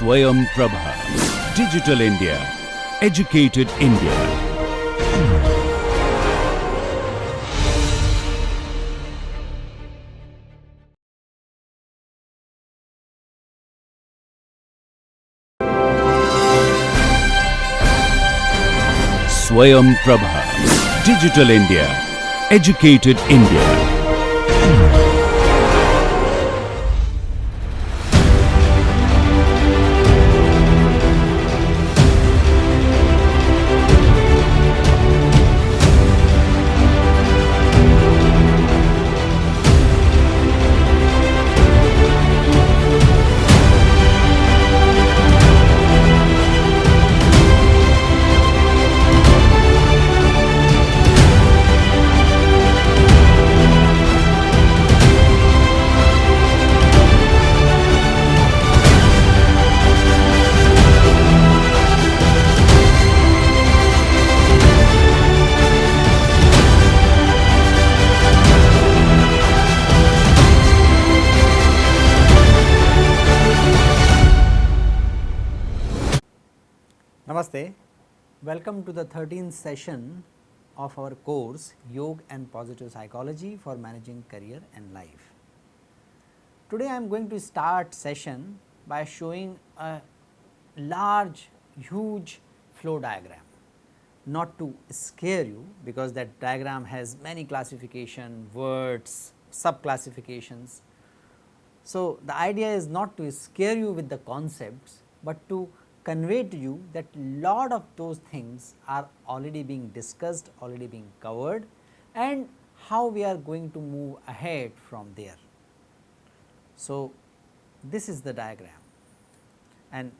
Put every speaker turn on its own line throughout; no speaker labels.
Swayam Prabha. Digital India. Educated India. Swayam Prabha. Digital India. Educated India.
Namaste, welcome to the 13th session of our course Yoga and Positive Psychology for Managing Career and Life. Today I am going to start session by showing a large, huge flow diagram, not to scare you because that diagram has many classification, words, sub-classifications. So, the idea is not to scare you with the concepts, but to convey to you that lot of those things are already being discussed, already being covered, and how we are going to move ahead from there. So, this is the diagram, and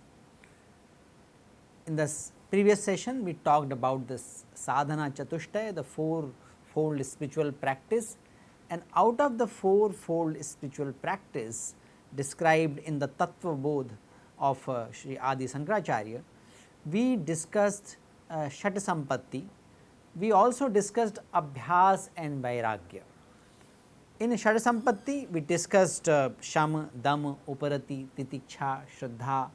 in the previous session we talked about this sadhana chatushtaya, the fourfold spiritual practice, and out of the fourfold spiritual practice described in the Tattva Bodh of Sri Adi Sankaracharya, we discussed Shat Sampatti, we also discussed Abhyas and Vairagya. In Shat Sampatti, we discussed Sham, Dam, Uparati, Titiksha, Shraddha,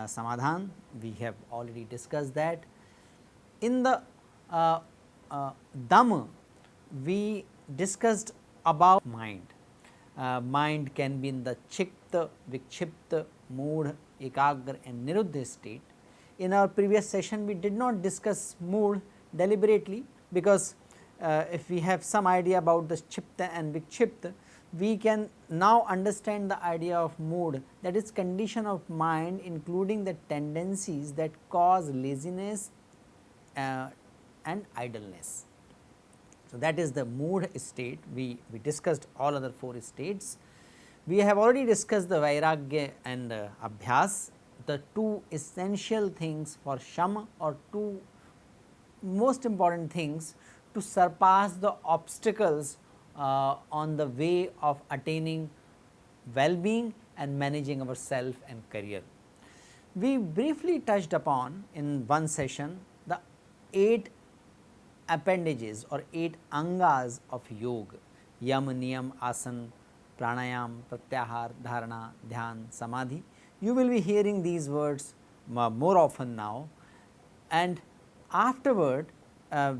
Samadhan, we have already discussed that. In the Dam, we discussed about mind. Mind can be in the Chikta, Vikshipta, Mood, Ekagra and Niruddha state. In our previous session, we did not discuss mood deliberately because if we have some idea about the Chipta and Vikshipta, we can now understand the idea of mood, that is condition of mind including the tendencies that cause laziness and idleness. So, that is the mood state. We discussed all other four states. We have already discussed the Vairagya and Abhyas, the two essential things for Shama, or two most important things to surpass the obstacles on the way of attaining well-being and managing our self and career. We briefly touched upon in one session the 8 appendages or 8 angas of yoga: yam, niyam, asan, pranayam, pratyahar, dharana, dhyan, samadhi. You will be hearing these words more often now, and afterward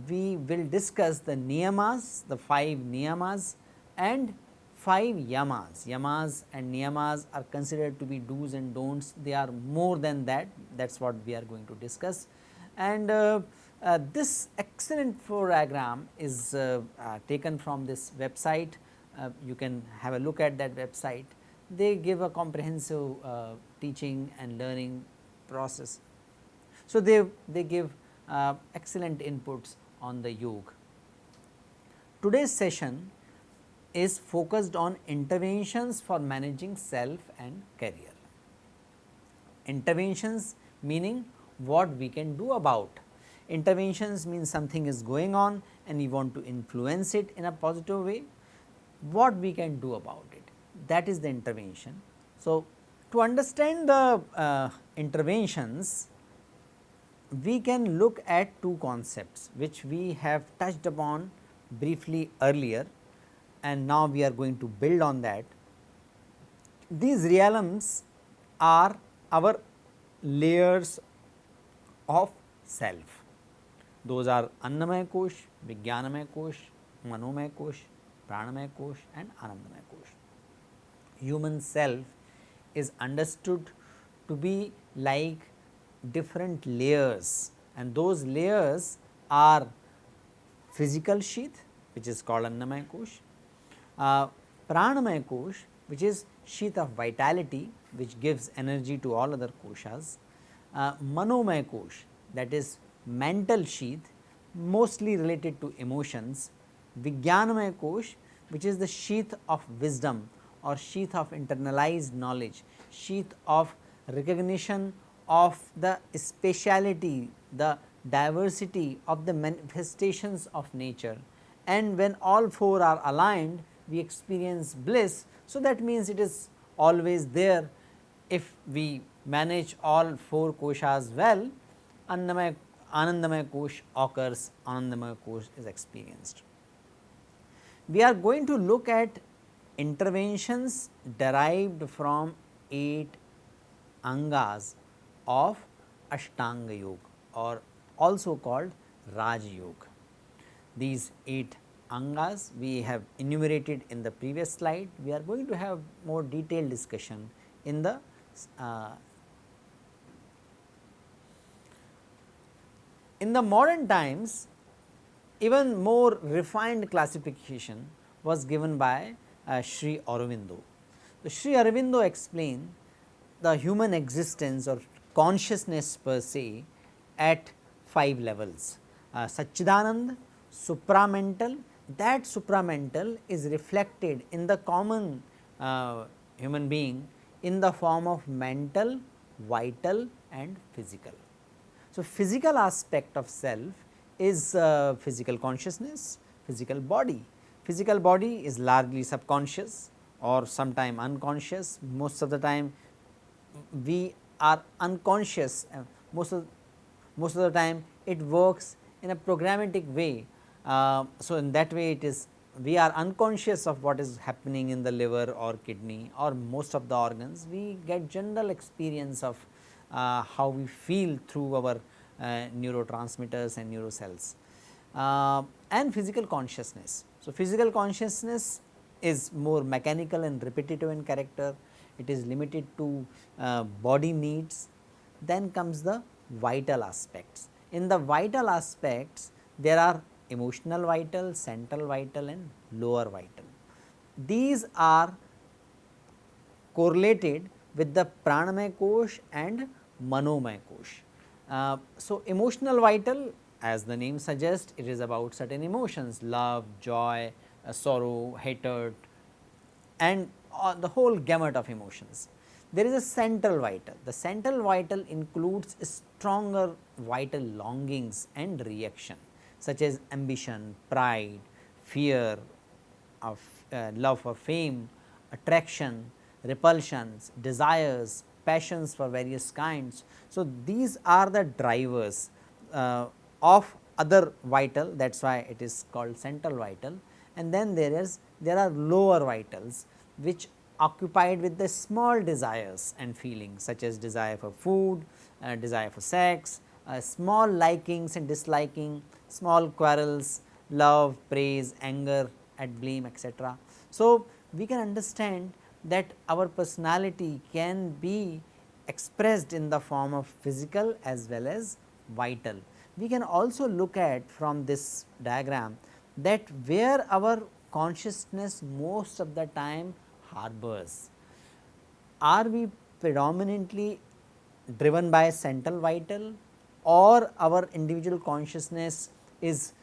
we will discuss the niyamas, the 5 niyamas and 5 yamas. Yamas and niyamas are considered to be do's and don'ts, they are more than that, that is what we are going to discuss. And this excellent flow diagram is taken from this website. You can have a look at that website. They give a comprehensive teaching and learning process. So, they give excellent inputs on the yoga. Today's session is focused on interventions for managing self and career. Interventions meaning what we can do about. Interventions means something is going on and we want to influence it in a positive way. What we can do about it, that is the intervention. So, to understand the interventions, we can look at two concepts which we have touched upon briefly earlier, and now we are going to build on that. These realms are our layers of self. Those are Annamaya Kosh, Vijnanamaya Kosh, Manomaya Kosh, Pranamaya Kosh and Anandamaya Kosh. Human self is understood to be like different layers, and those layers are physical sheath, which is called Annamaya Kosh, Pranamaya Kosh, which is sheath of vitality, which gives energy to all other koshas, Manomaya Kosh, that is mental sheath, mostly related to emotions, Vijnanamaya Kosh, which is the sheath of wisdom or sheath of internalized knowledge, sheath of recognition of the speciality, the diversity of the manifestations of nature, and when all four are aligned we experience bliss. So, that means it is always there. If we manage all four koshas well, Anandamaya Kosh occurs, Anandamaya Kosh is experienced. We are going to look at interventions derived from 8 angas of Ashtanga Yoga, or also called Raj Yoga. These 8 angas we have enumerated in the previous slide. We are going to have more detailed discussion in the modern times. Even more refined classification was given by Sri Aurobindo. So, Sri Aurobindo explained the human existence or consciousness per se at 5 levels. Satchidanand, supramental, that supramental is reflected in the common human being in the form of mental, vital and physical. So, physical aspect of self is physical consciousness, physical body. Physical body is largely subconscious or sometime unconscious. Most of the time we are unconscious, most of the time it works in a programmatic way. So, in that way it is, we are unconscious of what is happening in the liver or kidney or most of the organs. We get general experience of how we feel through our neurotransmitters and neurocells, and physical consciousness. So, physical consciousness is more mechanical and repetitive in character, it is limited to body needs. Then comes the vital aspects. In the vital aspects there are emotional vital, central vital and lower vital. These are correlated with the Pranamaya Kosh and Manomaya Kosh. So, emotional vital, as the name suggests, it is about certain emotions, love, joy, sorrow, hatred and the whole gamut of emotions. There is a central vital. The central vital includes stronger vital longings and reaction, such as ambition, pride, fear, of love for fame, attraction, repulsions, desires, passions for various kinds. So, these are the drivers of other vital, that is why it is called central vital. And then there are lower vitals which occupied with the small desires and feelings, such as desire for food, desire for sex, small likings and disliking, small quarrels, love, praise, anger at blame, etc. So, we can understand that our personality can be expressed in the form of physical as well as vital. We can also look at from this diagram that where our consciousness most of the time harbors. Are we predominantly driven by central vital, or our individual consciousness is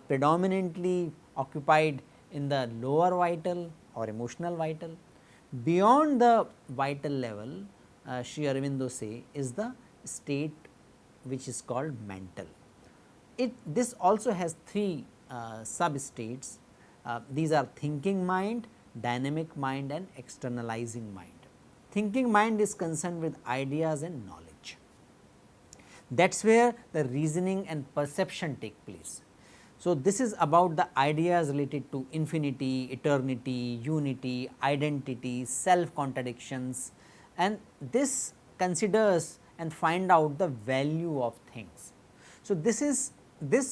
predominantly occupied in the lower vital or emotional vital? Beyond the vital level, Sri Aurobindo say, is the state which is called mental. This also has 3 sub states. These are thinking mind, dynamic mind and externalizing mind. Thinking mind is concerned with ideas and knowledge. That is where the reasoning and perception take place. So, this is about the ideas related to infinity, eternity, unity, identity, self contradictions, and this considers and find out the value of things. So, this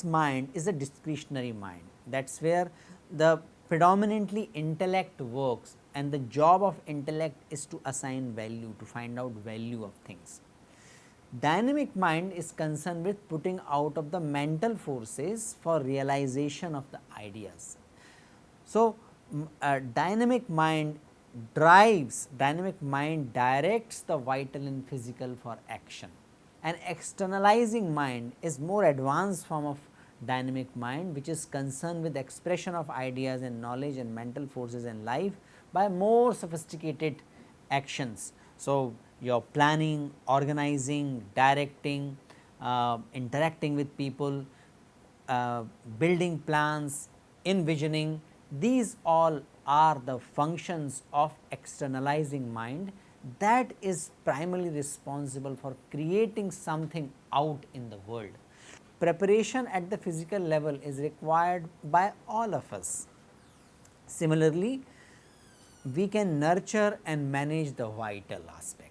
mind is a discretionary mind, that is where the predominantly intellect works, and the job of intellect is to assign value, to find out value of things. Dynamic mind is concerned with putting out of the mental forces for realization of the ideas. So, dynamic mind directs the vital and physical for action. An externalizing mind is more advanced form of dynamic mind, which is concerned with expression of ideas and knowledge and mental forces in life by more sophisticated actions. So, your planning, organizing, directing, interacting with people, building plans, envisioning, these all are the functions of externalizing mind that is primarily responsible for creating something out in the world. Preparation at the physical level is required by all of us. Similarly, we can nurture and manage the vital aspect.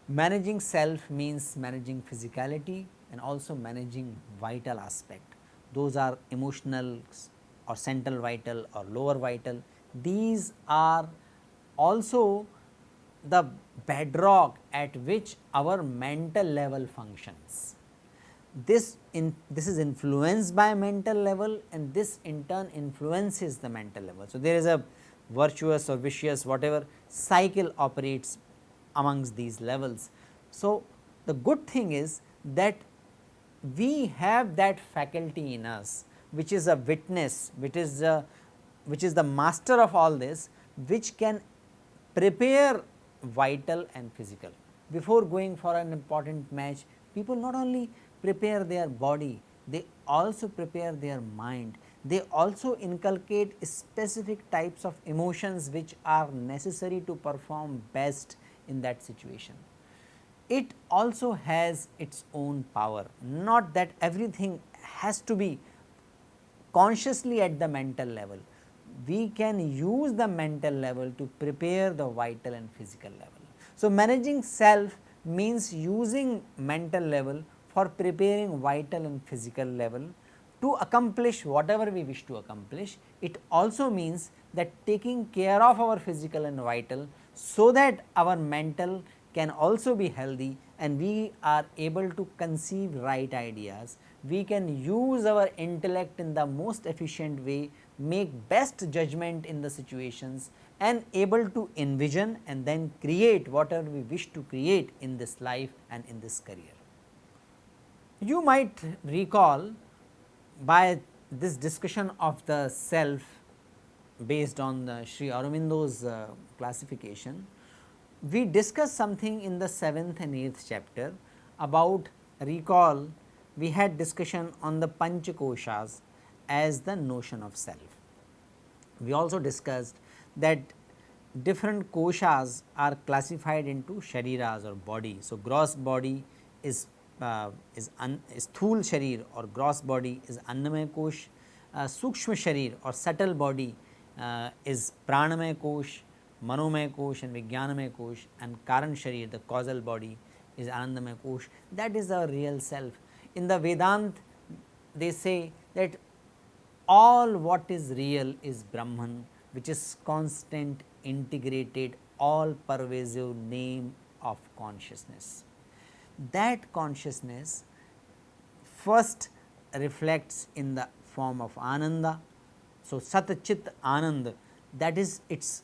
Managing self means managing physicality and also managing vital aspect. Those are emotional or central vital or lower vital. These are also the bedrock at which our mental level functions. This is influenced by mental level, and this in turn influences the mental level. So, there is a virtuous or vicious whatever cycle operates amongst these levels. So, the good thing is that we have that faculty in us, which is a witness, which is the master of all this, which can prepare vital and physical. Before going for an important match, people not only prepare their body, they also prepare their mind. They also inculcate specific types of emotions which are necessary to perform best in that situation. It also has its own power, not that everything has to be consciously at the mental level. We can use the mental level to prepare the vital and physical level. So, managing self means using mental level for preparing vital and physical level to accomplish whatever we wish to accomplish. It also means that taking care of our physical and vital, so that our mental can also be healthy and we are able to conceive right ideas. We can use our intellect in the most efficient way, make best judgment in the situations, and able to envision and then create whatever we wish to create in this life and in this career. You might recall, by this discussion of the self based on Sri Aurobindo's classification, we discussed something in the 7th and 8th chapter about, recall, we had discussion on the Panchakoshas as the notion of self. We also discussed that different koshas are classified into shariras or body. So, gross body is sthul sharir or gross body is annamaya kosh, sukshma sharir or subtle body is pranamaya kosh, manomaya kosh and vijnanamaya kosh, and karan sharir, the causal body, is anandamaya kosh. That is our real self. In the Vedant, they say that all what is real is Brahman, which is constant, integrated, all pervasive name of consciousness. That consciousness first reflects in the form of Ananda. So, Sat Chit Anand, that is its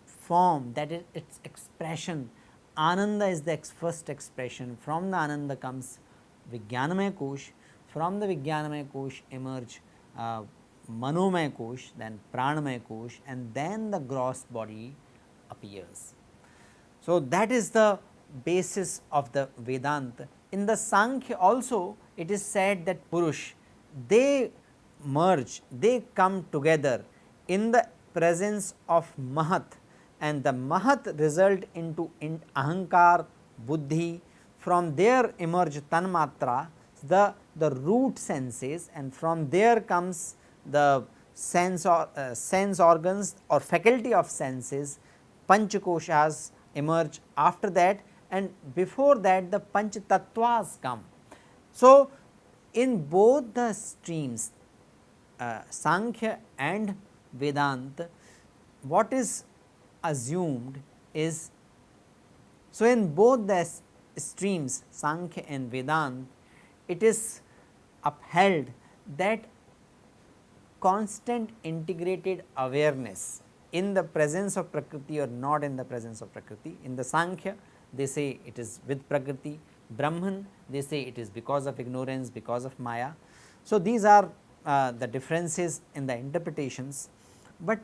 form, that is its expression. Ananda is the first expression. From the Ananda comes Vijnanamaya Kosh, from the Vijnanamaya Kosh emerge Manomaya Kosh, then Pranamaya Kosh, and then the gross body appears. So, that is the basis of the Vedanta. In the Sankhya also, it is said that Purush, they merge, they come together in the presence of Mahat, and the Mahat result into Ahankar, Buddhi. From there emerge Tanmatra, the root senses, and from there comes the sense organs or faculty of senses. Panchakoshas emerge after that, and before that the Panch Tattvas come. So, in both the streams Sankhya and Vedanta, what is assumed is, so in both the streams Sankhya and Vedanta, it is upheld that constant integrated awareness in the presence of Prakriti or not in the presence of Prakriti. In the Sankhya they say it is with Prakriti, Brahman they say it is because of ignorance, because of Maya. So, these are the differences in the interpretations, but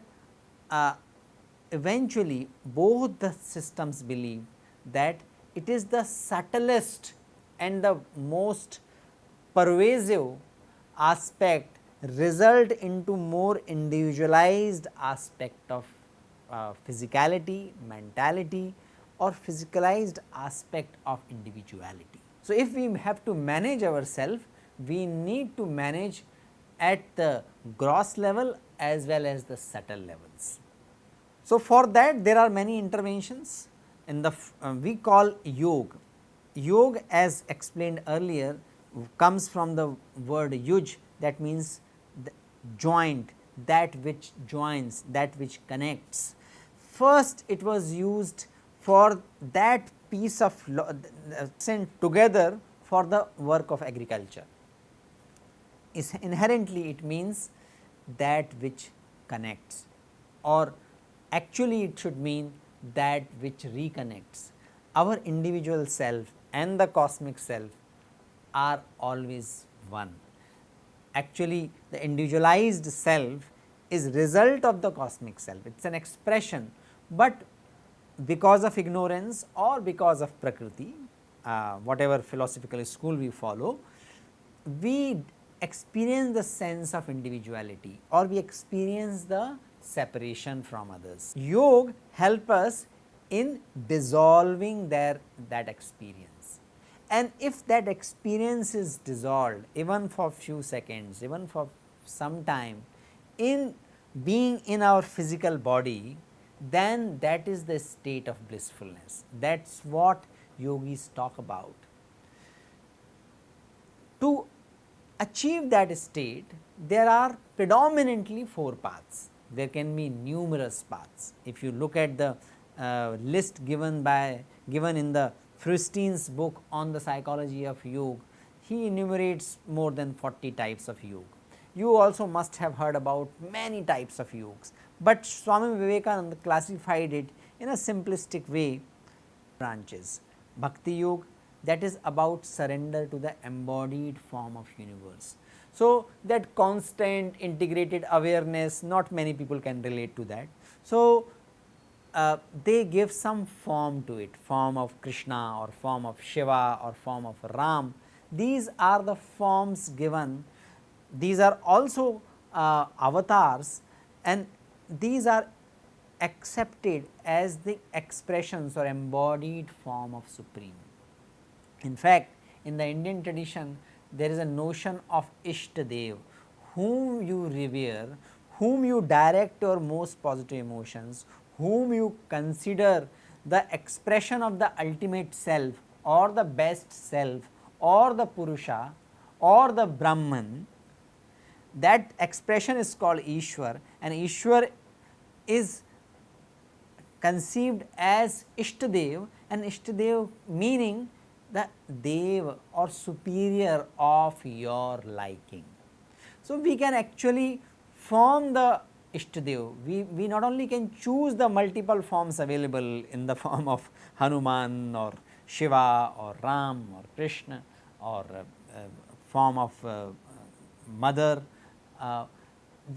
eventually both the systems believe that it is the subtlest and the most pervasive aspect result into more individualized aspect of physicality, mentality or physicalized aspect of individuality. So, if we have to manage ourselves, we need to manage at the gross level as well as the subtle levels. So, for that there are many interventions in the we call yoga. Yoga, as explained earlier, comes from the word yuj, that means the joint, that which joins, that which connects. First it was used for that piece of sent together for the work of agriculture. Is inherently it means that which connects, or actually it should mean that which reconnects. Our individual self and the cosmic self are always one. Actually the individualized self is result of the cosmic self, it is an expression, but because of ignorance or because of Prakriti, whatever philosophical school we follow, we experience the sense of individuality or we experience the separation from others. Yoga help us in dissolving that experience, and if that experience is dissolved even for few seconds, even for some time in being in our physical body, then that is the state of blissfulness. That is what yogis talk about. To achieve that state, there are predominantly 4 paths. There can be numerous paths. If you look at the list given in the Frustein's book on the psychology of yoga, he enumerates more than 40 types of yoga. You also must have heard about many types of yogas, but Swami Vivekananda classified it in a simplistic way. Branches: Bhakti Yoga, that is about surrender to the embodied form of universe. So, that constant integrated awareness, not many people can relate to that. So, they give some form to it, form of Krishna or form of Shiva or form of Ram. These are the forms given, these are also avatars, and these are accepted as the expressions or embodied form of Supreme. In fact, in the Indian tradition there is a notion of Ishtadev, whom you revere, whom you direct your most positive emotions, whom you consider the expression of the ultimate self or the best self or the Purusha or the Brahman. That expression is called Ishwar, and Ishwar is conceived as Ishtadev, and Ishtadev meaning the Dev or superior of your liking. So, we can actually form the Ishtadev. We not only can choose the multiple forms available in the form of Hanuman or Shiva or Ram or Krishna or form of mother,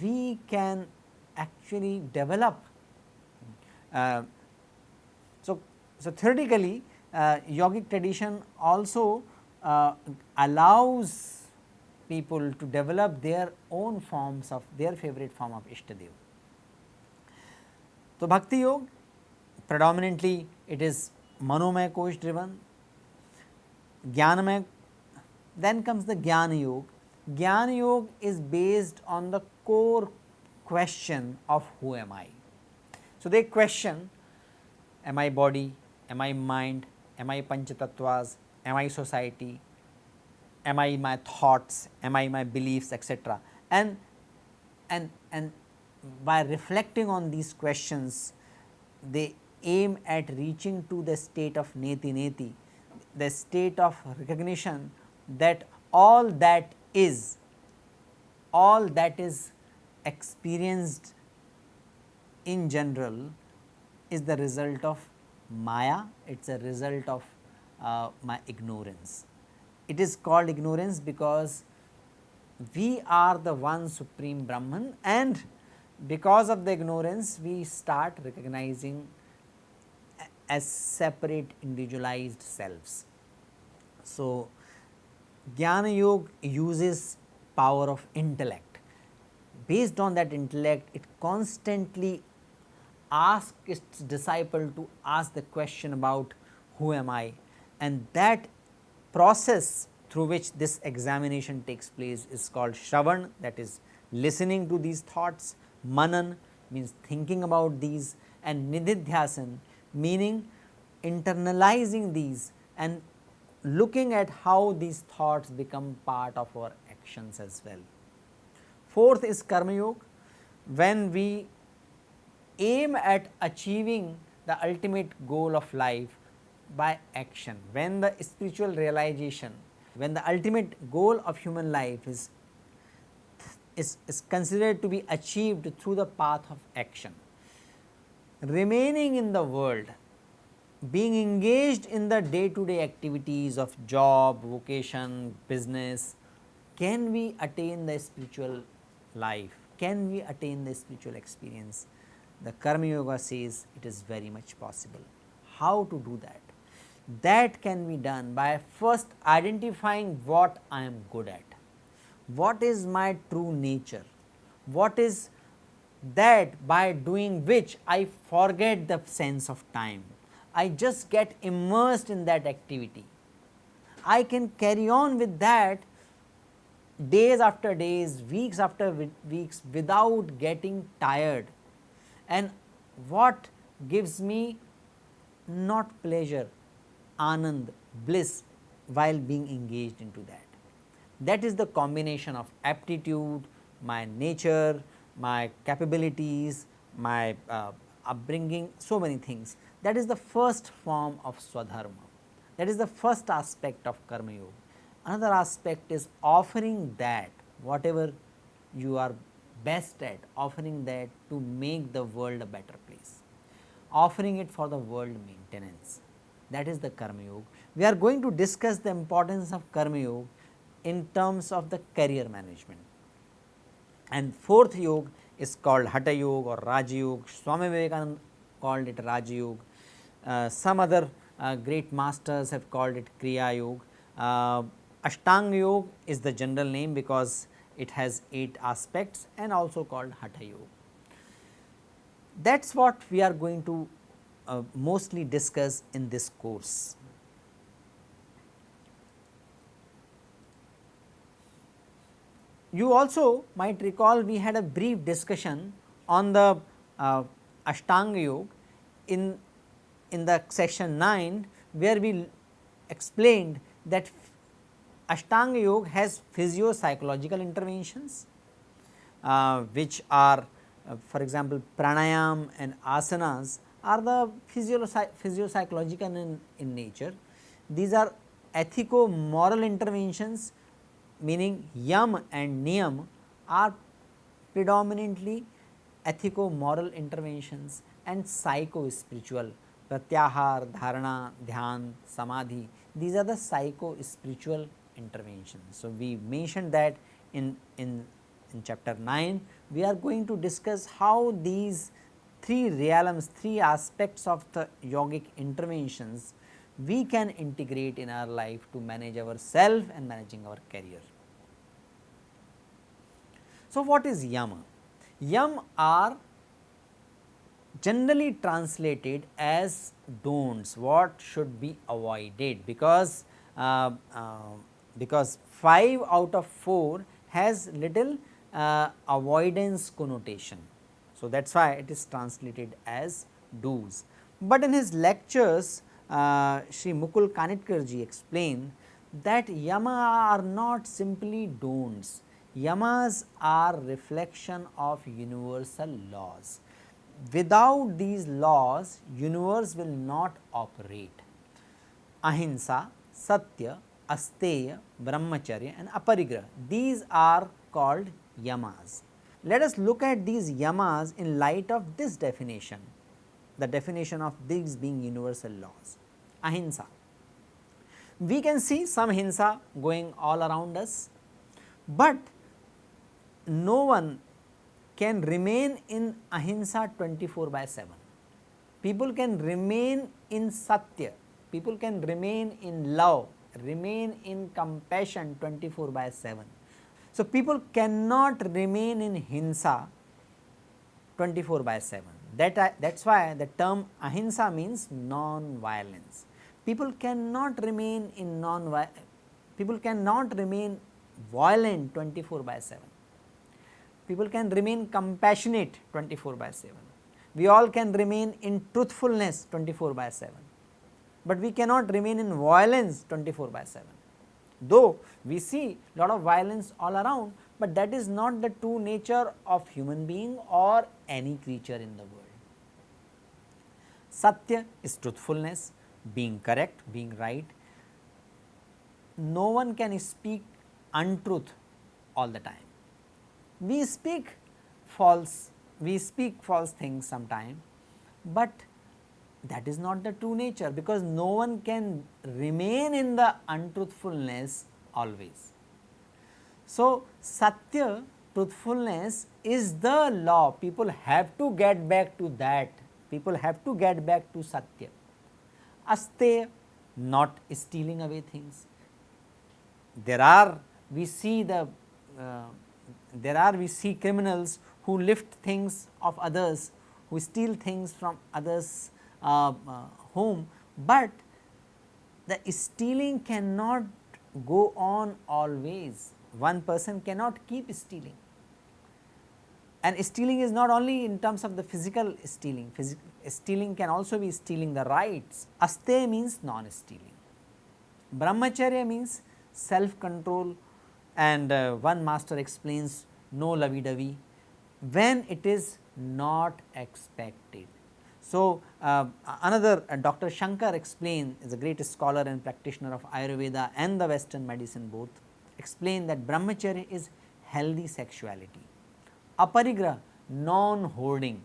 we can actually develop. So, theoretically yogic tradition also allows people to develop their own forms of their favorite form of Ishtadev. So, Bhakti Yoga predominantly it is Manomaya Kosh driven, Jnanamaya, then comes the Jnana Yoga. Jnana Yoga is based on the core question of who am I. So, they question, am I body, am I mind, am I Panchatatvas, am I society, am I my thoughts, am I my beliefs, etc. And by reflecting on these questions, they aim at reaching to the state of neti neti, the state of recognition that all that is experienced in general is the result of Maya, it is a result of my ignorance. It is called ignorance because we are the one supreme Brahman, and because of the ignorance we start recognizing as separate individualized selves. So, Jnana Yoga uses power of intellect. Based on that intellect, it constantly asks its disciple to ask the question about who am I, and that process through which this examination takes place is called Shravan, that is listening to these thoughts, Manan means thinking about these, and Nididhyasan meaning internalizing these and looking at how these thoughts become part of our actions as well. Fourth is Karma Yoga, when we aim at achieving the ultimate goal of life by action, when the spiritual realization, when the ultimate goal of human life is considered to be achieved through the path of action. Remaining in the world, being engaged in the day to day activities of job, vocation, business, can we attain the spiritual life? Can we attain the spiritual experience? The Karma Yoga says it is very much possible. How to do that? That can be done by first identifying what I am good at, what is my true nature, what is that by doing which I forget the sense of time, I just get immersed in that activity. I can carry on with that days after days, weeks after weeks without getting tired, and what gives me not pleasure, anand, bliss while being engaged into that. That is the combination of aptitude, my nature, my capabilities, my upbringing, so many things. That is the first form of Swadharma. That is the first aspect of Karma Yoga. Another aspect is offering that, whatever you are best at, offering that to make the world a better place, offering it for the world maintenance. That is the Karma Yoga. We are going to discuss the importance of Karma Yoga in terms of the career management. And fourth yoga is called Hatha Yoga or Raja Yoga. Swami Vivekananda called it Raja Yoga. Some other great masters have called it Kriya Yoga. Ashtanga Yoga is the general name because it has 8 aspects, and also called Hatha Yoga. That is what we are going to mostly discuss in this course. You also might recall we had a brief discussion on the Ashtanga Yoga in the section 9, where we explained that Ashtanga Yoga has physio-psychological interventions, which are for example pranayam and asanas are the physio-psychological in nature. These are ethico-moral interventions, meaning yam and niyam are predominantly ethico-moral interventions, and psycho-spiritual pratyahar, dharana, dhyan, samadhi, these are the psycho-spiritual interventions. So, we mentioned that in chapter 9, we are going to discuss how these 3 realms, 3 aspects of the yogic interventions we can integrate in our life to manage our self and managing our career. So, what is yama? Yam are generally translated as don'ts, what should be avoided, because 5 out of 4 has little avoidance connotation. So, that is why it is translated as do's. But in his lectures, Shri Mukul Kanitkarji explained that yama are not simply don'ts, yamas are reflection of universal laws. Without these laws, universe will not operate. Ahimsa, Satya, Asteya, Brahmacharya and Aparigraha, these are called yamas. Let us look at these yamas in light of this definition, the definition of these being universal laws. Ahimsa, we can see some hinsa going all around us, but no one can remain in ahimsa 24/7. People can remain in satya, people can remain in love, remain in compassion 24/7. So, people cannot remain in hinsa 24/7. That is why the term ahimsa means non-violence. People cannot remain in people cannot remain violent 24/7. People can remain compassionate 24/7. We all can remain in truthfulness 24/7, but we cannot remain in violence 24/7. Though we see lot of violence all around, but that is not the true nature of human being or any creature in the world. Satya is truthfulness, being correct, being right. No one can speak untruth all the time. We speak false things sometime, but that is not the true nature, because no one can remain in the untruthfulness always. So, Satya, truthfulness is the law. People have to get back to that. People have to get back to Satya. Asteya, not stealing away things. We see criminals who lift things of others, who steal things from others' home, but the stealing cannot go on always. One person cannot keep stealing. And stealing is not only in terms of the physical stealing, stealing can also be stealing the rights. Asteya means non-stealing. Brahmacharya means self-control, and one master explains no lovey-dovey when it is not expected. So, another Dr. Shankar explained, is a great scholar and practitioner of Ayurveda and the Western medicine both, explained that Brahmacharya is healthy sexuality. Aparigraha, non-hoarding.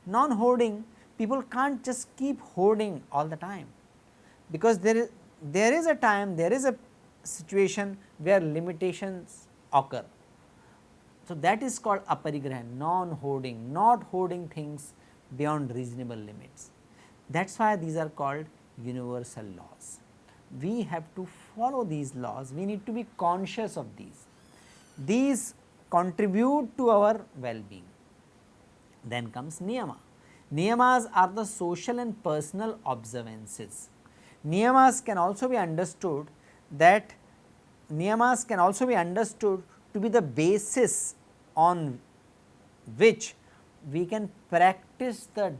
Non-hoarding, people can't just keep hoarding all the time, because there is a time, there is a situation where limitations occur. So, that is called aparigraha, non-hoarding, not hoarding things beyond reasonable limits. That is why these are called universal laws. We have to follow these laws, we need to be conscious of these. These contribute to our well-being. Then comes niyama. Niyamas are the social and personal observances. Niyamas can also be understood to be the basis on which we can practice the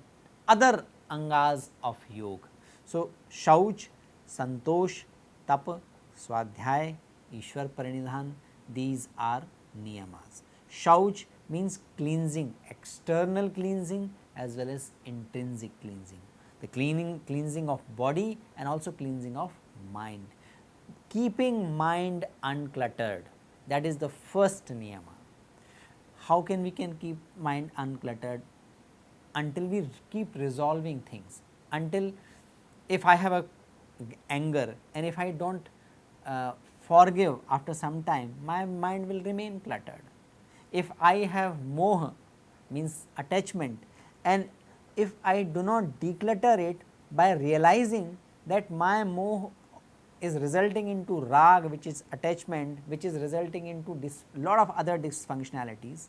other angas of yoga. So, Shauch, Santosh, Tap, Swadhyay, Ishwar Paranidhan, these are niyamas. Shauch means cleansing, external cleansing as well as intrinsic cleansing, the cleansing of body and also cleansing of mind. Keeping mind uncluttered, that is the first niyama. How can we keep mind uncluttered? Until we keep resolving things, until if I have a anger and if I do not forgive after some time, my mind will remain cluttered. If I have moha, means attachment, and if I do not declutter it by realizing that my moha is resulting into rag, which is attachment, which is resulting into lot of other dysfunctionalities,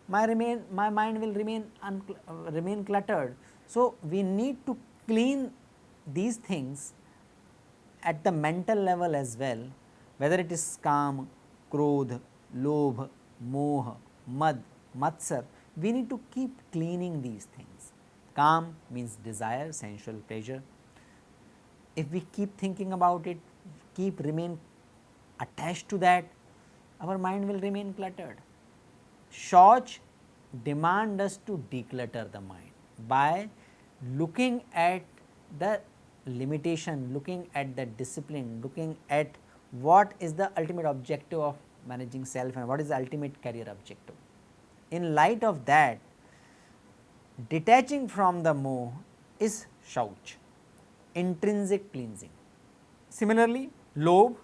my mind will remain cluttered. So, we need to clean these things at the mental level as well, whether it is kam, krodh, lobh, moh, mad, matsar, we need to keep cleaning these things. Kam means desire, sensual pleasure. if we keep thinking about it, keep remain attached to that, our mind will remain cluttered. Shauch demand us to declutter the mind by looking at the limitation, looking at the discipline, looking at what is the ultimate objective of managing self and what is the ultimate career objective. In light of that, detaching from the moh is shauch, intrinsic cleansing. Similarly, lobh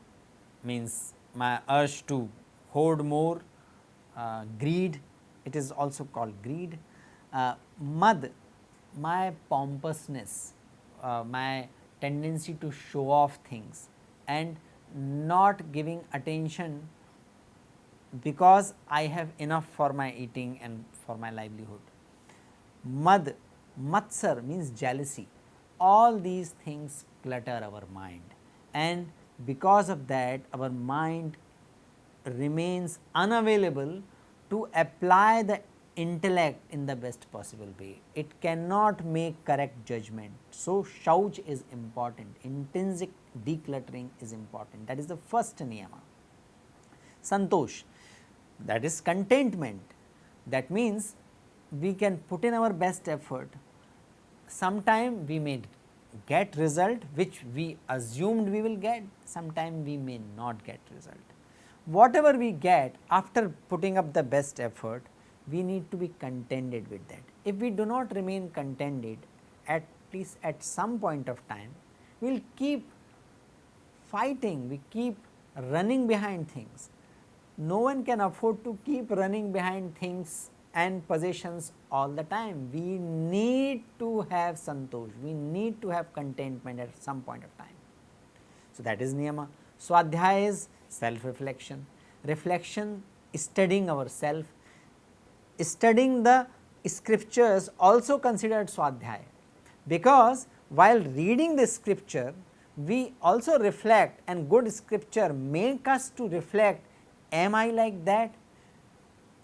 means my urge to hoard more, greed, it is also called greed. Mad, my pompousness, my tendency to show off things and not giving attention because I have enough for my eating and for my livelihood. Mad, matsar means jealousy. All these things clutter our mind, and because of that our mind remains unavailable to apply the intellect in the best possible way. It cannot make correct judgment. So, shauch is important, intrinsic decluttering is important, that is the first niyama. Santosh, that is contentment, that means we can put in our best effort, sometime we may get result which we assumed we will get, sometime we may not get result. Whatever we get after putting up the best effort, we need to be contented with that. If we do not remain contented, at least at some point of time, we will keep fighting, we keep running behind things. No one can afford to keep running behind things and possessions all the time. We need to have santosh, we need to have contentment at some point of time. So, that is niyama. Swadhyaya is self reflection, reflection, studying ourself, studying the scriptures also considered swadhyaya, because while reading the scripture we also reflect, and good scripture make us to reflect, am I like that,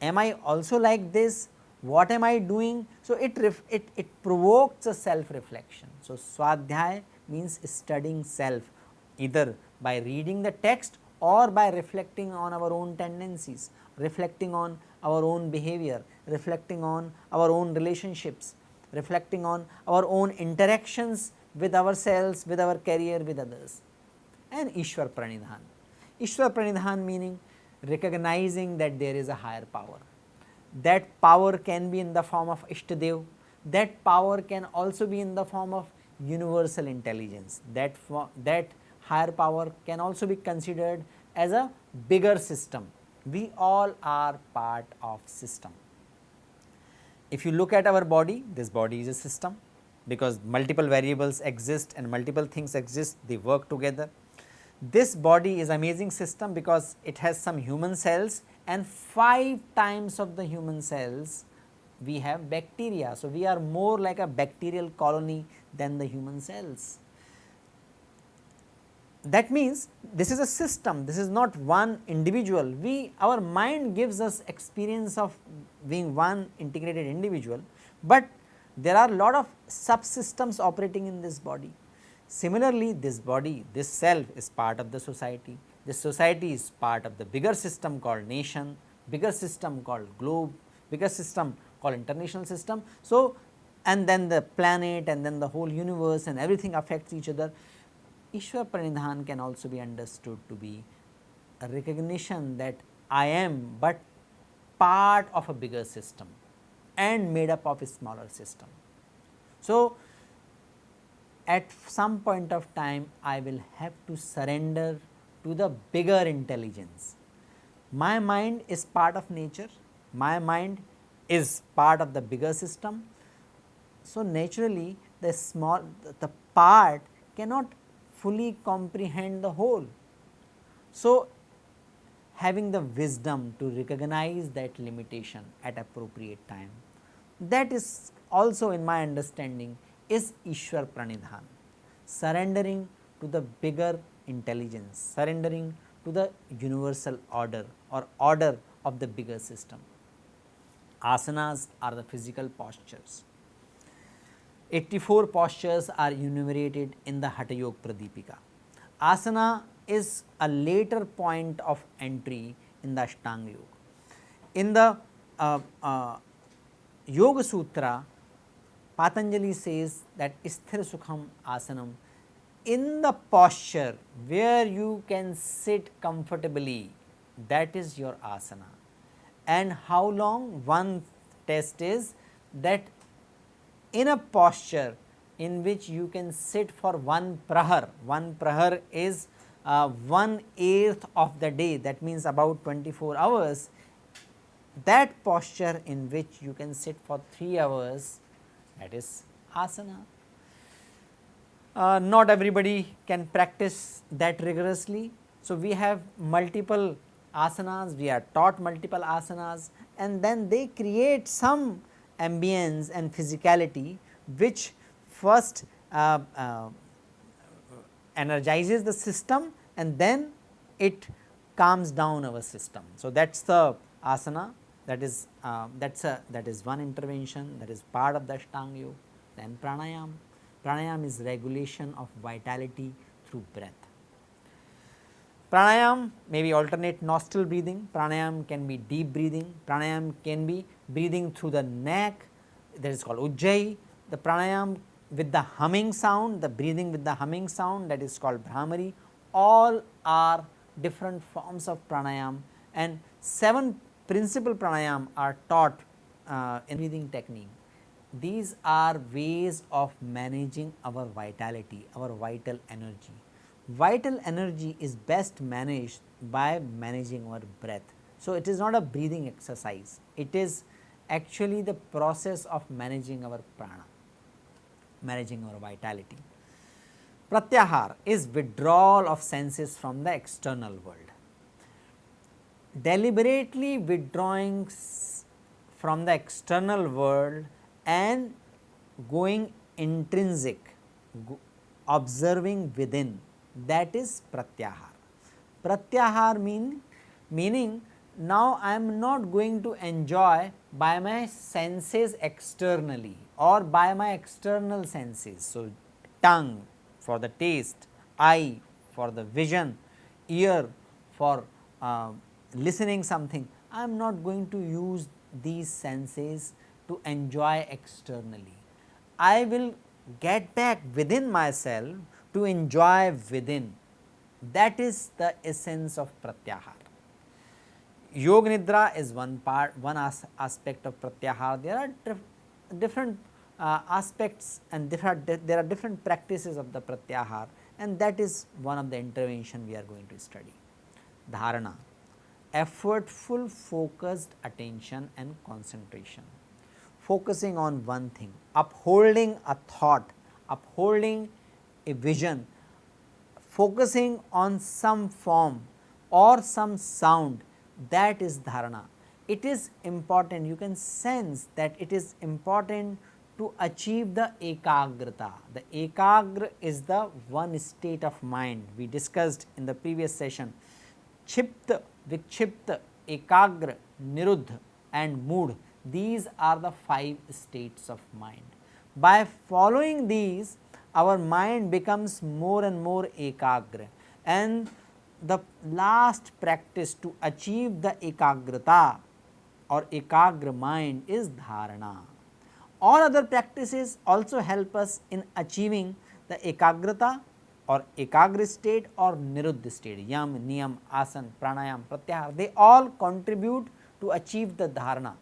am I also like this, what am I doing. So, it provokes a self reflection. So, swadhyaya means studying self, either by reading the text or by reflecting on our own tendencies, reflecting on our own behavior, reflecting on our own relationships, reflecting on our own interactions with ourselves, with our career, with others. And Ishwar Pranidhan. Ishwar Pranidhan meaning recognizing that there is a higher power. That power can be in the form of Ishtadev, that power can also be in the form of universal intelligence, that higher power can also be considered as a bigger system. We all are part of system. If you look at our body, this body is a system, because multiple variables exist and multiple things exist, they work together. This body is amazing system because it has some human cells, and 5 times of the human cells we have bacteria. So, we are more like a bacterial colony than the human cells. That means this is a system, this is not one individual. Our mind gives us experience of being one integrated individual, but there are lot of subsystems operating in this body. Similarly, this body, this self is part of the society, this society is part of the bigger system called nation, bigger system called globe, bigger system called international system. So, and then the planet and then the whole universe and everything affects each other. Ishwar Pranidhan can also be understood to be a recognition that I am but part of a bigger system and made up of a smaller system. So, at some point of time I will have to surrender to the bigger intelligence. My mind is part of nature, my mind is part of the bigger system. So, naturally the part cannot fully comprehend the whole. So, having the wisdom to recognize that limitation at appropriate time, that is also in my understanding is Ishwar Pranidhan, surrendering to the bigger intelligence, surrendering to the universal order or order of the bigger system. Asanas are the physical postures. 84 postures are enumerated in the Hatha Yoga Pradipika. Asana is a later point of entry in the Ashtanga Yoga. In the Yoga Sutra, Patanjali says that Sthira Sukham Asanam, in the posture where you can sit comfortably, that is your asana. And how long? One test is that in a posture in which you can sit for one prahar is 1/8 of the day, that means about 24 hours, that posture in which you can sit for 3 hours, that is asana. Not everybody can practice that rigorously. So, we have multiple asanas, we are taught multiple asanas, and then they create some ambience and physicality which first energizes the system and then it calms down our system. So, that is the asana, that is one intervention, that is part of the Ashtanga Yoga. Then pranayam. Pranayam is regulation of vitality through breath. Pranayam may be alternate nostril breathing, pranayam can be deep breathing, pranayam can be breathing through the neck, that is called Ujjayi. The pranayam with the humming sound, the breathing with the humming sound, that is called Bhramari. All are different forms of pranayam, and 7 principal pranayam are taught in breathing technique. These are ways of managing our vitality, our vital energy. Vital energy is best managed by managing our breath. So, it is not a breathing exercise, it is actually the process of managing our prana, managing our vitality. Pratyahar is withdrawal of senses from the external world. Deliberately withdrawing from the external world and going intrinsic, observing within, that is pratyahar. Pratyahar meaning now I am not going to enjoy by my senses externally or by my external senses. So, tongue for the taste, eye for the vision, ear for listening something. I am not going to use these senses to enjoy externally. I will get back within myself to enjoy within. That is the essence of pratyahar. Yoga Nidra is one aspect of pratyahar. There are different aspects and there are different practices of the pratyahar, and that is one of the intervention we are going to study. Dharana, effortful focused attention and concentration, focusing on one thing, upholding a thought, upholding a vision, focusing on some form or some sound, that is dharana. It is important, you can sense that it is important to achieve the ekagrata. The ekagra is the one state of mind we discussed in the previous session. Chipta, vikchipta, ekagra, niruddha and mood, these are the 5 states of mind. By following these, our mind becomes more and more ekagra, and the last practice to achieve the ekagrata or ekagra mind is dharana. All other practices also help us in achieving the ekagrata or ekagra state or niruddha state. Yam, niyam, asan, pranayam, pratyahar, they all contribute to achieve the dharana.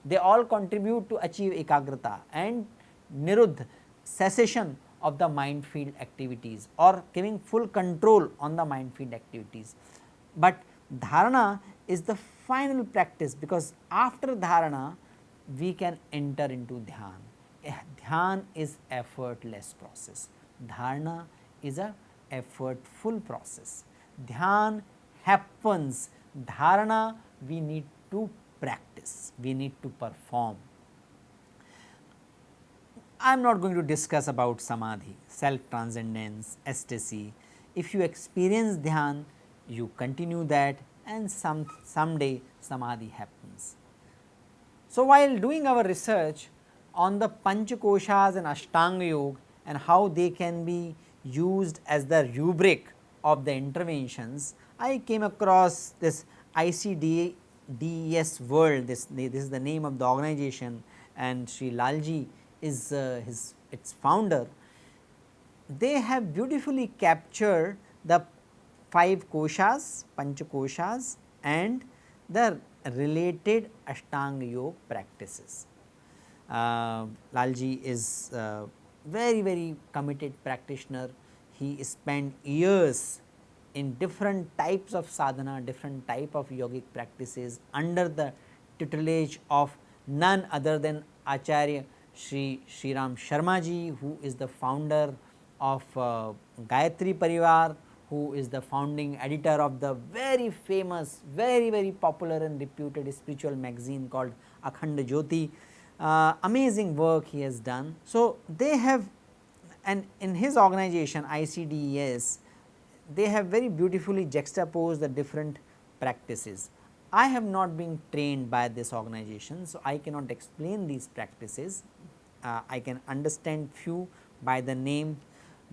They all contribute to achieve ekagrata and niruddha, cessation of the mind field activities or giving full control on the mind field activities. But dharana is the final practice, because after dharana we can enter into dhyan. Dhyan is effortless process, dharana is a effortful process. Dhyan happens, dharana we need to practice, we need to perform. I am not going to discuss about samadhi, self transcendence, ecstasy. If you experience dhyan, you continue that, and someday samadhi happens. So, while doing our research, on the Panchakoshas and Ashtanga Yoga and how they can be used as the rubric of the interventions, I came across this ICDES World. This is the name of the organization, and Sri Lalji is its founder. They have beautifully captured the 5 koshas, Panchakoshas, and the related Ashtanga Yoga practices. Lalji is very committed practitioner. He spent years in different types of sadhana, different type of yogic practices under the tutelage of none other than Acharya Sriram Sharma ji, who is the founder of Gayatri Parivar, who is the founding editor of the very famous, very popular and reputed spiritual magazine called Akhand Jyoti. Amazing work he has done. So, they have, and in his organization ICDES, they have very beautifully juxtaposed the different practices. I have not been trained by this organization, so I cannot explain these practices. I can understand few by the name,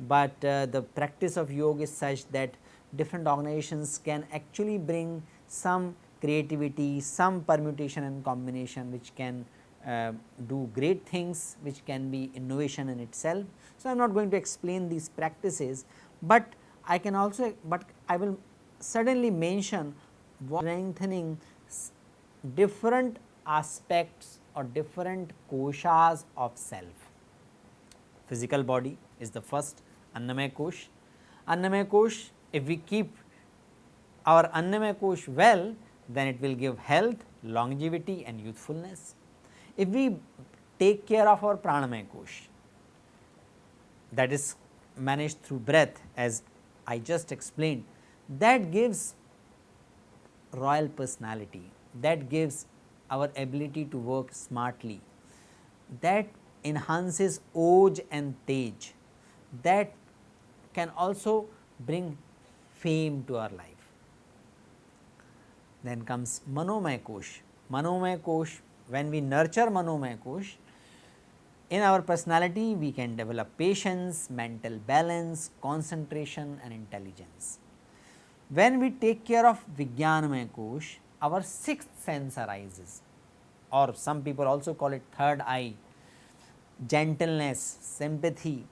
but the practice of yoga is such that different organizations can actually bring some creativity, some permutation and combination which can do great things, which can be innovation in itself. So, I am not going to explain these practices, but I can also, but I will suddenly mention strengthening different aspects or different koshas of self. Physical body is the first Annamaya Kosh. Annamaya Kosh, if we keep our Annamaya Kosh well, then it will give health, longevity and youthfulness. If we take care of our Pranamaya Kosh, that is managed through breath, as I just explained, that gives royal personality, that gives our ability to work smartly, that enhances Oj and Tej, that can also bring fame to our life. Then comes Manomaya Kosh. Manomaya Kosh, when we nurture Manomaya Kosh, in our personality we can develop patience, mental balance, concentration and intelligence. When we take care of Vijnanamaya Kosh, our sixth sense arises, or some people also call it third eye. Gentleness, sympathy,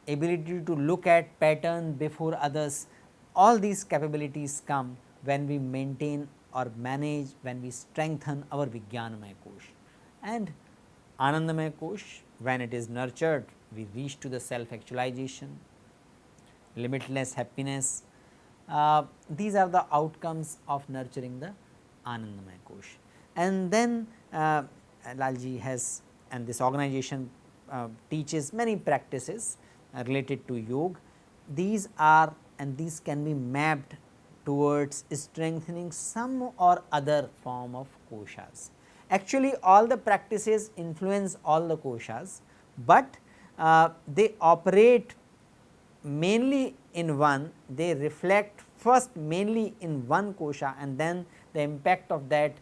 ability to look at patterns before others, all these capabilities come when we maintain or manage, when we strengthen our Vijnanamaya Kosh. And Anandamaya Kosh, when it is nurtured, we reach to the self actualization, limitless happiness. These are the outcomes of nurturing the Anandamaya Kosh. And then Lalji has, and this organization teaches many practices related to yoga. These are, and these can be mapped towards strengthening some or other form of koshas. Actually, all the practices influence all the koshas, but they operate mainly in one, they reflect first mainly in one kosha and then the impact of that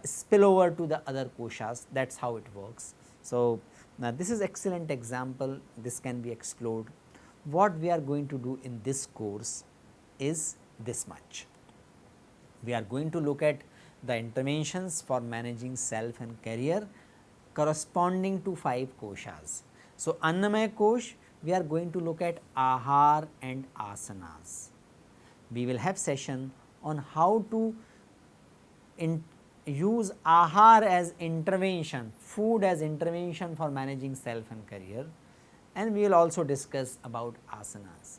spill over to the other koshas. That is how it works. So, now this is excellent example, this can be explored. What we are going to do in this course is this much. We are going to look at the interventions for managing self and career corresponding to 5 koshas. So, Annamaya Kosh, we are going to look at Ahar and Asanas. We will have session on how to use Ahar as intervention, food as intervention for managing self and career, and we will also discuss about asanas.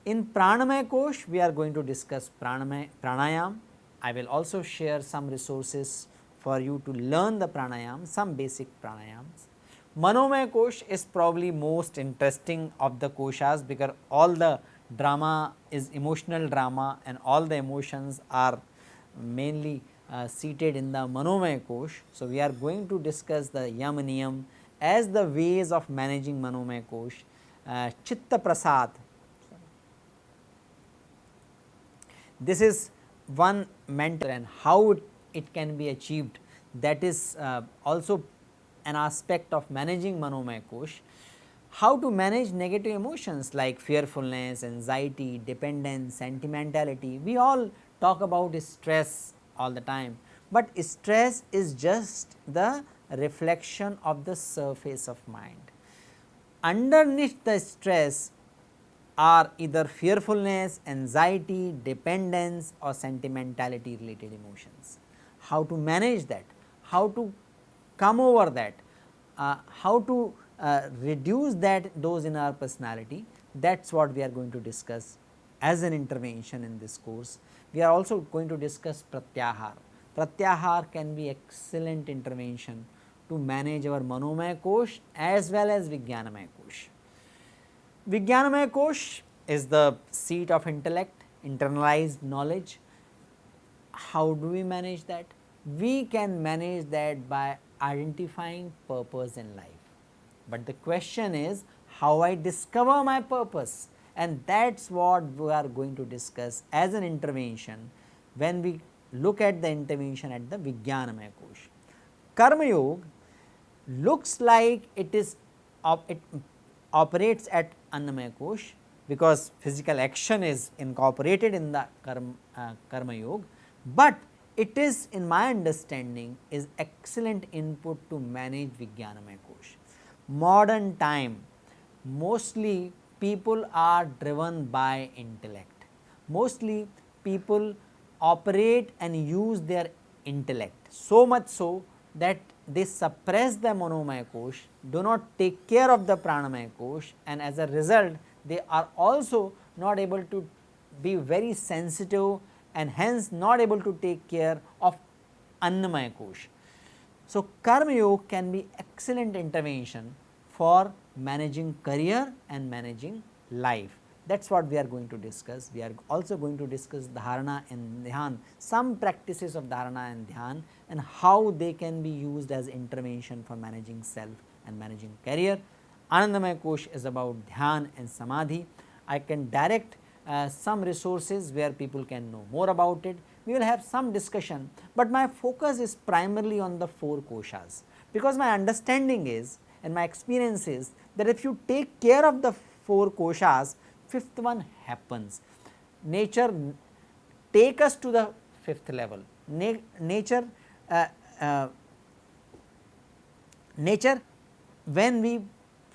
In Pranamaya Kosh, we are going to discuss pranayam. I will also share some resources for you to learn the pranayam, some basic pranayams. Manomaya Kosh is probably most interesting of the koshas because all the drama is emotional drama and all the emotions are mainly seated in the Manomaya Kosh. So, we are going to discuss the Yam Niyam as the ways of managing Manomaya Kosh, Chitta Prasad. This is one mentor and how it can be achieved, that is also an aspect of managing Manomaya Kosh. How to manage negative emotions like fearfulness, anxiety, dependence, sentimentality. We all talk about stress all the time, but stress is just the reflection of the surface of mind. Underneath the stress are either fearfulness, anxiety, dependence or sentimentality related emotions. How to manage that, how to come over that, how to reduce those in our personality, that is what we are going to discuss as an intervention in this course. We are also going to discuss pratyahar. Pratyahar can be excellent intervention to manage our Manomaya Kosh as well as Vijnanamaya Kosh. Vijnanamaya Kosh is the seat of intellect, internalized knowledge. How do we manage that? We can manage that by identifying purpose in life. But the question is how I discover my purpose, and that is what we are going to discuss as an intervention when we look at the intervention at the Vijnanamaya Kosh. Karma Yoga looks like it operates at Annamaya Kosh because physical action is incorporated in the Karma Yoga, but it is, in my understanding, is excellent input to manage Vijnanamaya Kosh. Modern time, mostly people are driven by intellect, mostly people operate and use their intellect, so much so that they suppress the Manomaya Kosh, do not take care of the Pranamaya Kosh, and as a result they are also not able to be very sensitive and hence not able to take care of Annamaya Kosh. So, Karma Yoga can be excellent intervention for managing career and managing life. That is what we are going to discuss. We are also going to discuss Dharana and Dhyan, some practices of Dharana and Dhyan and how they can be used as intervention for managing self and managing career. Anandamaya Kosh is about Dhyan and Samadhi. I can direct some resources where people can know more about it. We will have some discussion, but my focus is primarily on the 4 koshas, because my understanding is and my experience is that if you take care of the 4 koshas, 5th one happens. Nature take us to the 5th level. Nature when we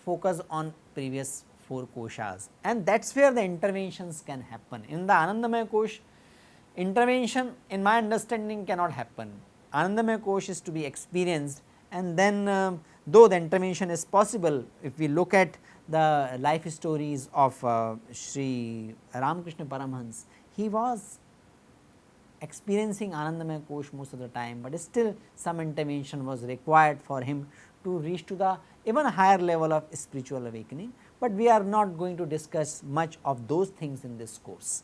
focus on previous 4 koshas, and that is where the interventions can happen. In the Anandamaya Kosh, intervention in my understanding cannot happen. Anandamaya Kosh is to be experienced, and then though the intervention is possible, if we look at the life stories of Sri Ramakrishna Paramhans, he was experiencing Anandamaya Kosh most of the time, but still some intervention was required for him to reach to the even higher level of spiritual awakening, but we are not going to discuss much of those things in this course.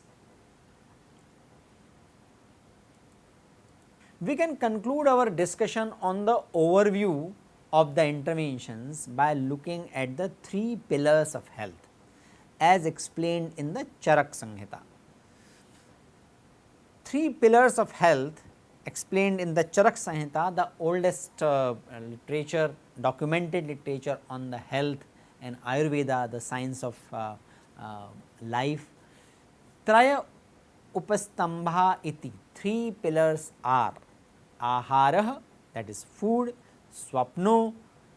We can conclude our discussion on the overview of the interventions by looking at the 3 pillars of health as explained in the Charak Samhita. 3 pillars of health explained in the Charak Samhita, the oldest literature, documented literature on the health and Ayurveda, the science of life. Traya upastambha iti, 3 pillars are aharah, that is food, swapno,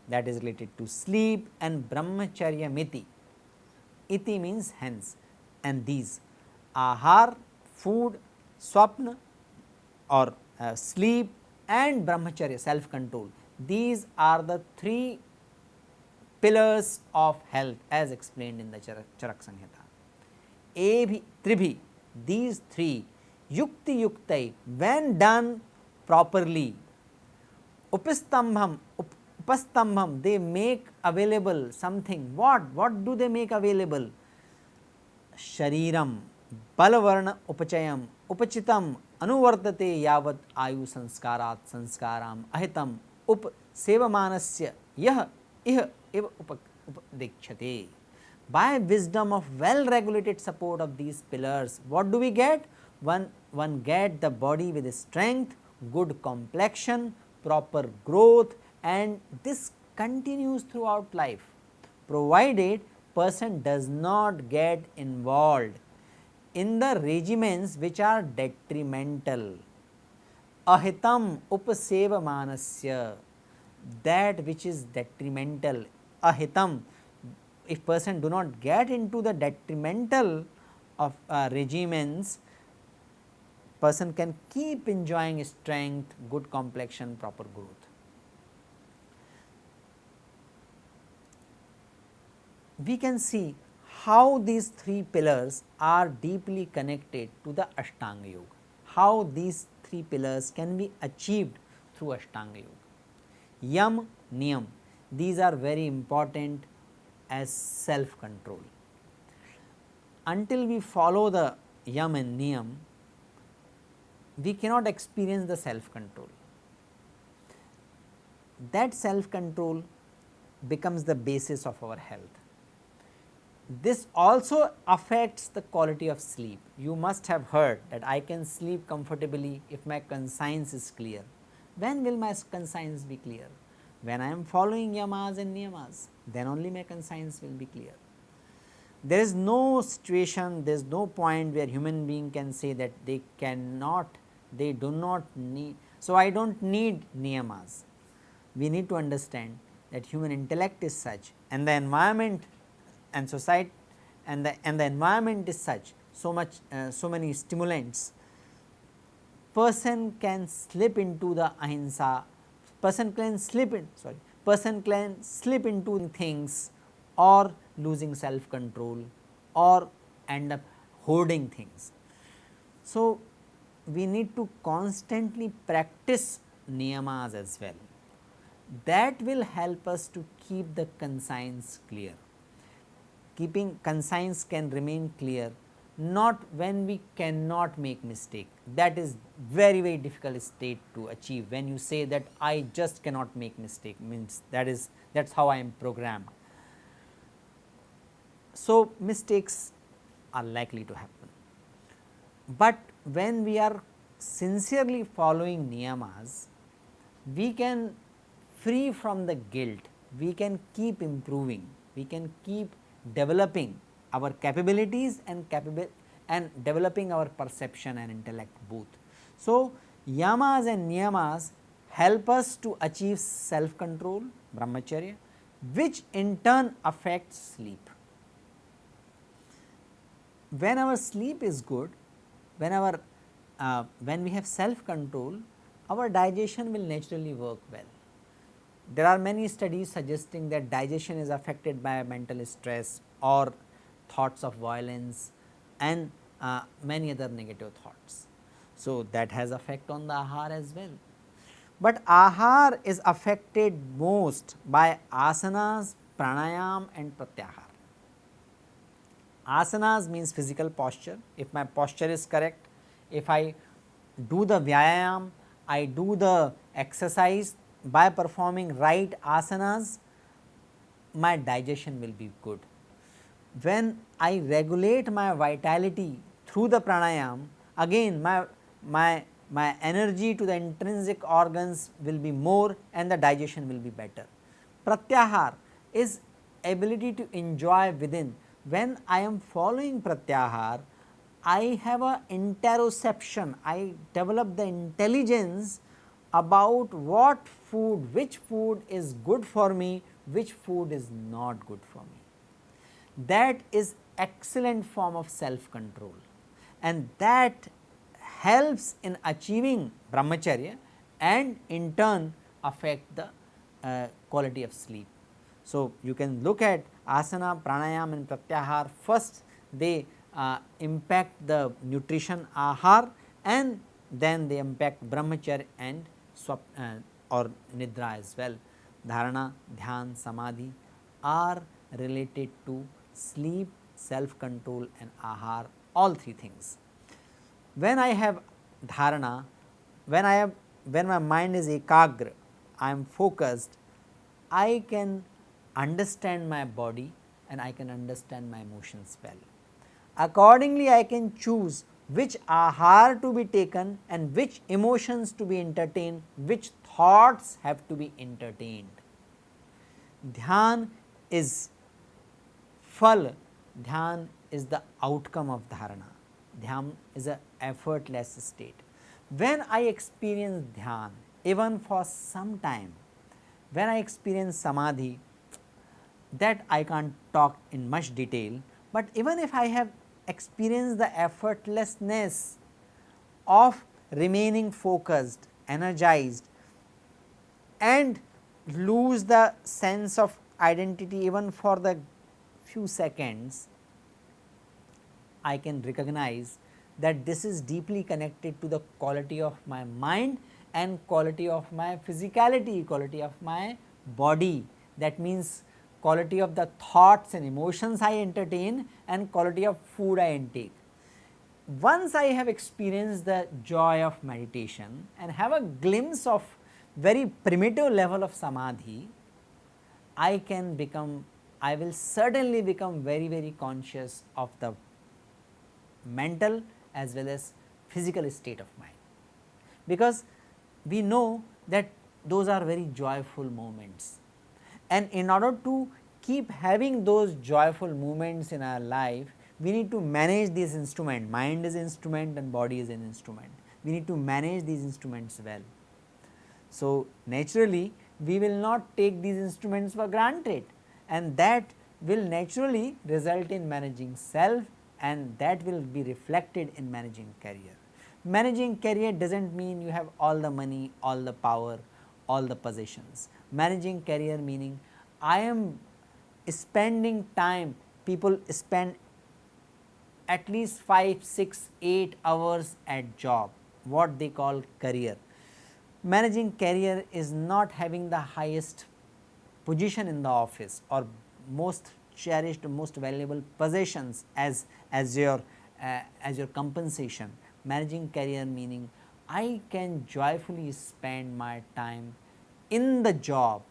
that is related to sleep, and brahmacharya miti. Iti means hence, and these ahar, food, swapna or sleep, and brahmacharya, self control, these are the 3 pillars of health as explained in the Charak Samhita. Ebhi tribhi, these 3 yukti yuktai, when done properly, upastambham, they make available something. What do they make available? Shariram balavarna upachayam upachitam anuvartate yavat ayu sanskarat sanskaram ahitam up sevamanasya yah ih eva upadikshate. By wisdom of well regulated support of these pillars, what do we get? One get the body with strength, good complexion, proper growth, and this continues throughout life, provided person does not get involved in the regimens which are detrimental. Ahitam upasevamanasya, that which is detrimental, ahitam, if person do not get into the detrimental of regimens, person can keep enjoying strength, good complexion, proper growth. We can see how these three pillars are deeply connected to the Ashtanga Yoga, how these three pillars can be achieved through Ashtanga Yoga. Yam, Niyam, these are very important as self control. Until we follow the Yam and Niyam, we cannot experience the self control. That self control becomes the basis of our health. This also affects the quality of sleep. You must have heard that I can sleep comfortably if my conscience is clear. When will my conscience be clear? When I am following yamas and niyamas, then only my conscience will be clear. There is no situation, there is no point where human being can say that they cannot, they do not need, so I do not need niyamas. We need to understand that human intellect is such, and the environment and society and the environment is such, so many stimulants, person can slip into the ahimsa, person can slip into things or losing self control or end up hoarding things. So, we need to constantly practice niyamas as well. That will help us to keep the conscience clear. Keeping conscience can remain clear, not when we cannot make mistake. That is very difficult state to achieve. When you say that I just cannot make mistake, means that is how I am programmed. So, mistakes are likely to happen, but when we are sincerely following niyamas, we can free from the guilt, we can keep improving, we can keep developing our capabilities and developing our perception and intellect both. So, yamas and niyamas help us to achieve self control, brahmacharya, which in turn affects sleep. When our sleep is good, when we have self control, our digestion will naturally work well. There are many studies suggesting that digestion is affected by mental stress or thoughts of violence and many other negative thoughts. So, that has effect on the ahar as well. But ahar is affected most by asanas, pranayam and pratyahar. Asanas means physical posture. If my posture is correct, if I do the vyayam, I do the exercise by performing right asanas, my digestion will be good. When I regulate my vitality through the pranayam, again my energy to the intrinsic organs will be more and the digestion will be better. Pratyahar is ability to enjoy within. When I am following pratyahar, I have a interoception, I develop the intelligence about what food, which food is good for me, which food is not good for me. That is excellent form of self control, and that helps in achieving brahmacharya and in turn affect the quality of sleep. So, you can look at asana, pranayam and pratyahar. First they impact the nutrition ahar, and then they impact brahmacharya and or nidra as well. Dharana, dhyan, samadhi are related to sleep, self control and ahar, all three things. When I have dharana, when my mind is ekagra, I am focused, I can understand my body and I can understand my emotions well. Accordingly, I can choose which ahar to be taken and which emotions to be entertained, which thoughts have to be entertained. Dhyan is phal, dhyan is the outcome of dharana, dhyan is a effortless state. When I experience dhyan, even for some time, when I experience samadhi, that I can't talk in much detail, but even if I have experienced the effortlessness of remaining focused, energized, and lose the sense of identity even for the few seconds, I can recognize that this is deeply connected to the quality of my mind and quality of my physicality, quality of my body. That means quality of the thoughts and emotions I entertain and quality of food I intake. Once I have experienced the joy of meditation and have a glimpse of very primitive level of samadhi, I will certainly become very, very conscious of the mental as well as physical state of mind, because we know that those are very joyful moments, and in order to keep having those joyful moments in our life, we need to manage these instruments. Mind is instrument and body is an instrument. We need to manage these instruments well. So, naturally we will not take these instruments for granted, and that will naturally result in managing self, and that will be reflected in managing career. Managing career does not mean you have all the money, all the power, all the possessions. Managing career meaning I am spending time, people spend at least 5, 6, 8 hours at job, what they call career. Managing career is not having the highest position in the office or most cherished, most valuable possessions as your compensation. Managing career meaning I can joyfully spend my time in the job,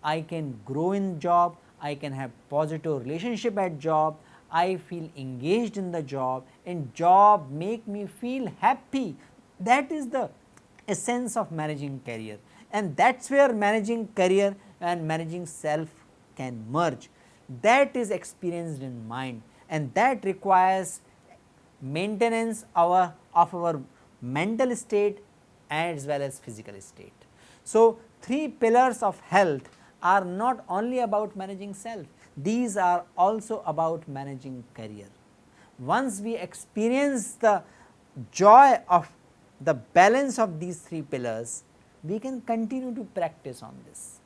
I can grow in job, I can have positive relationship at job, I feel engaged in the job, and job make me feel happy. That is the essence of managing career, and that is where managing career and managing self can merge. That is experienced in mind, and that requires maintenance of our mental state as well as physical state. So, three pillars of health are not only about managing self, these are also about managing career. Once we experience the joy of the balance of these three pillars, we can continue to practice on this.